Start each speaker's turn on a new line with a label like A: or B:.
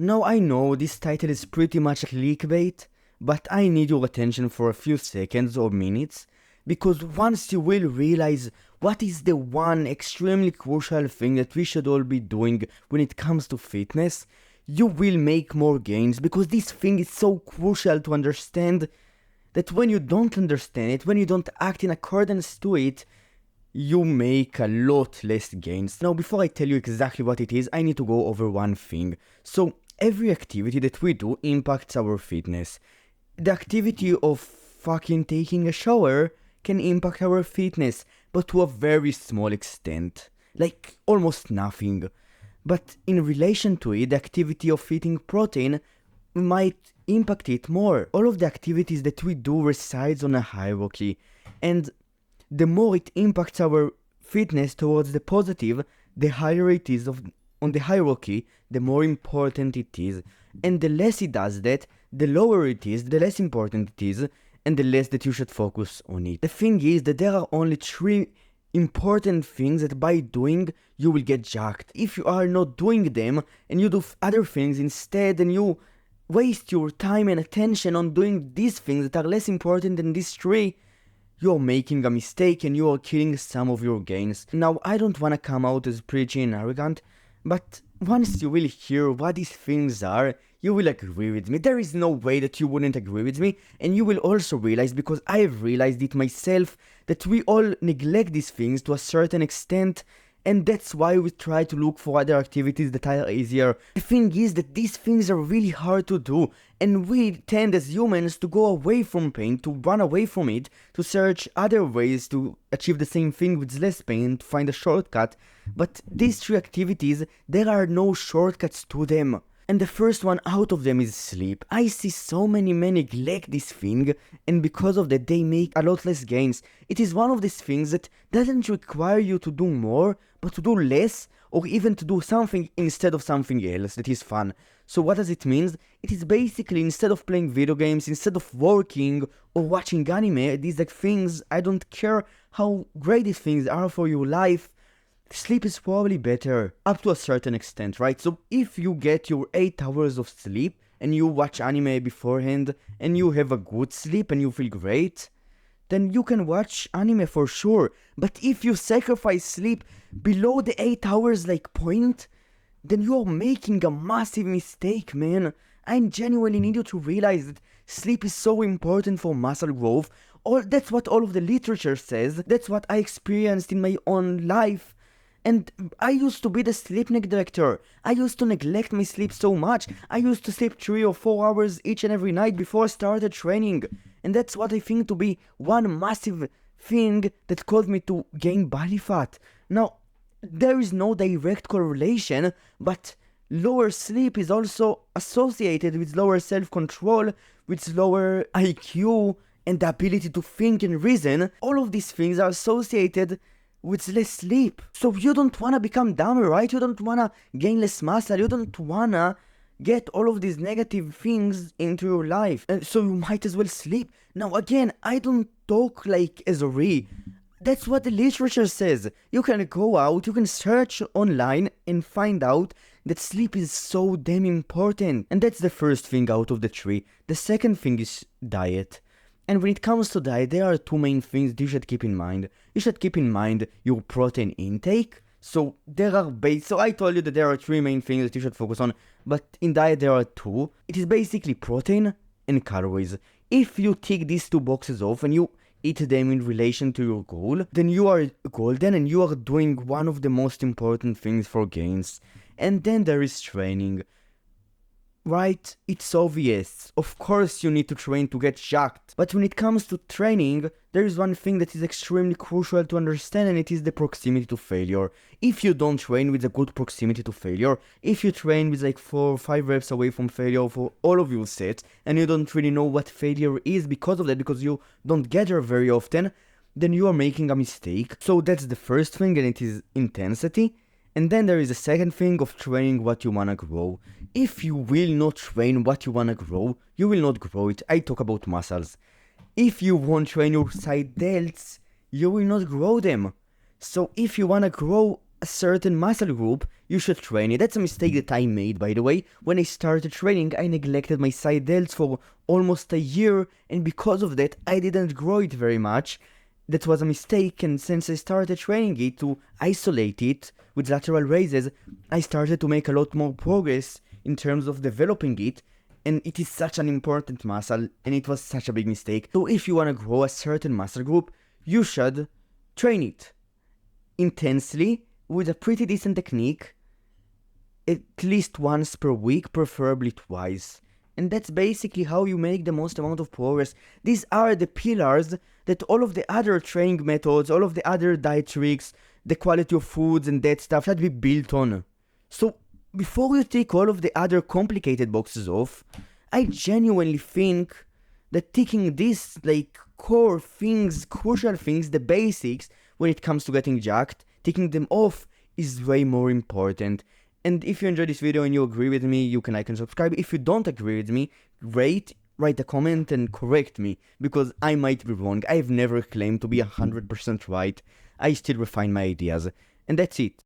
A: Now I know this title is pretty much clickbait, but I need your attention for a few seconds or minutes, because once you will realize what is the one extremely crucial thing that we should all be doing when it comes to fitness, you will make more gains, because this thing is so crucial to understand that when you don't understand it, when you don't act in accordance to it, you make a lot less gains. Now, before I tell you exactly what it is, I need to go over one thing. So, every activity that we do impacts our fitness. The activity of fucking taking a shower can impact our fitness, but to a very small extent. Like, almost nothing. But in relation to it, the activity of eating protein might impact it more. All of the activities that we do resides on a hierarchy, and the more it impacts our fitness towards the positive, the higher it is on the hierarchy, the more important it is. And the less it does that, the lower it is, the less important it is, and the less that you should focus on it. The thing is that there are only 3 important things that by doing you will get jacked. If you are not doing them and you do other things instead, and you waste your time and attention on doing these things that are less important than these 3, you're making a mistake and you are killing some of your gains. Now, I don't wanna come out as preachy and arrogant, but once you will hear what these things are, you will agree with me. There is no way that you wouldn't agree with me, and you will also realize, because I have realized it myself, that we all neglect these things to a certain extent, and that's why we try to look for other activities that are easier. The thing is that these things are really hard to do, and we tend as humans to go away from pain, to run away from it, to search other ways to achieve the same thing with less pain, to find a shortcut. But these 3 activities, there are no shortcuts to them. And the first one out of them is sleep. I see so many men neglect this thing, and because of that they make a lot less gains. It is one of these things that doesn't require you to do more, but to do less, or even to do something instead of something else that is fun. So what does it mean? It is basically, instead of playing video games, instead of working or watching anime, these like things, I don't care how great these things are for your life, sleep is probably better, up to a certain extent, right? So if you get your 8 hours of sleep, and you watch anime beforehand, and you have a good sleep and you feel great, then you can watch anime for sure. But if you sacrifice sleep below the 8 hours like point, then you are making a massive mistake, man. I genuinely need you to realize that sleep is so important for muscle growth. That's what all of the literature says. That's what I experienced in my own life. And I used to be the sleep neglector. I used to neglect my sleep so much. I used to sleep 3 or 4 hours each and every night before I started training. And that's what I think to be one massive thing that caused me to gain body fat. Now, there is no direct correlation, but lower sleep is also associated with lower self-control, with lower IQ, and the ability to think and reason. All of these things are associated with less sleep. So you don't wanna become dumber, right? You don't wanna gain less muscle. You don't wanna get all of these negative things into your life. So you might as well sleep. Now again, I don't talk like as a re. That's what the literature says. You can go out, you can search online and find out that sleep is so damn important. And that's the first thing out of the 3. The second thing is diet. And when it comes to diet, there are 2 main things that you should keep in mind. You should keep in mind your protein intake. So I told you that there are 3 main things that you should focus on, but in diet there are 2. It is basically protein and calories. If you tick these 2 boxes off and you eat them in relation to your goal, then you are golden and you are doing one of the most important things for gains. And then there is training. Right? It's obvious. Of course you need to train to get jacked. But when it comes to training, there is one thing that is extremely crucial to understand, and it is the proximity to failure. If you don't train with a good proximity to failure, if you train with like 4 or 5 reps away from failure for all of your sets, and you don't really know what failure is because of that, because you don't get there very often, then you are making a mistake. So that's the first thing, and it is intensity. And then there is a second thing of training what you wanna grow. If you will not train what you wanna grow, you will not grow it. I talk about muscles. If you won't train your side delts, you will not grow them. So if you wanna grow a certain muscle group, you should train it. That's a mistake that I made, by the way. When I started training, I neglected my side delts for almost a year, and because of that, I didn't grow it very much. That was a mistake, and since I started training it to isolate it with lateral raises, I started to make a lot more progress in terms of developing it, and it is such an important muscle, and it was such a big mistake. So if you want to grow a certain muscle group, you should train it intensely with a pretty decent technique, at least once per week, preferably twice. And that's basically how you make the most amount of progress. These are the pillars that all of the other training methods, all of the other diet tricks, the quality of foods and that stuff should be built on. So before you take all of the other complicated boxes off, I genuinely think that taking these core things, crucial things, the basics when it comes to getting jacked, taking them off is way more important. And if you enjoyed this video and you agree with me, you can like and subscribe. If you don't agree with me, great, write a comment and correct me, because I might be wrong. I've never claimed to be 100% right. I still refine my ideas. And that's it.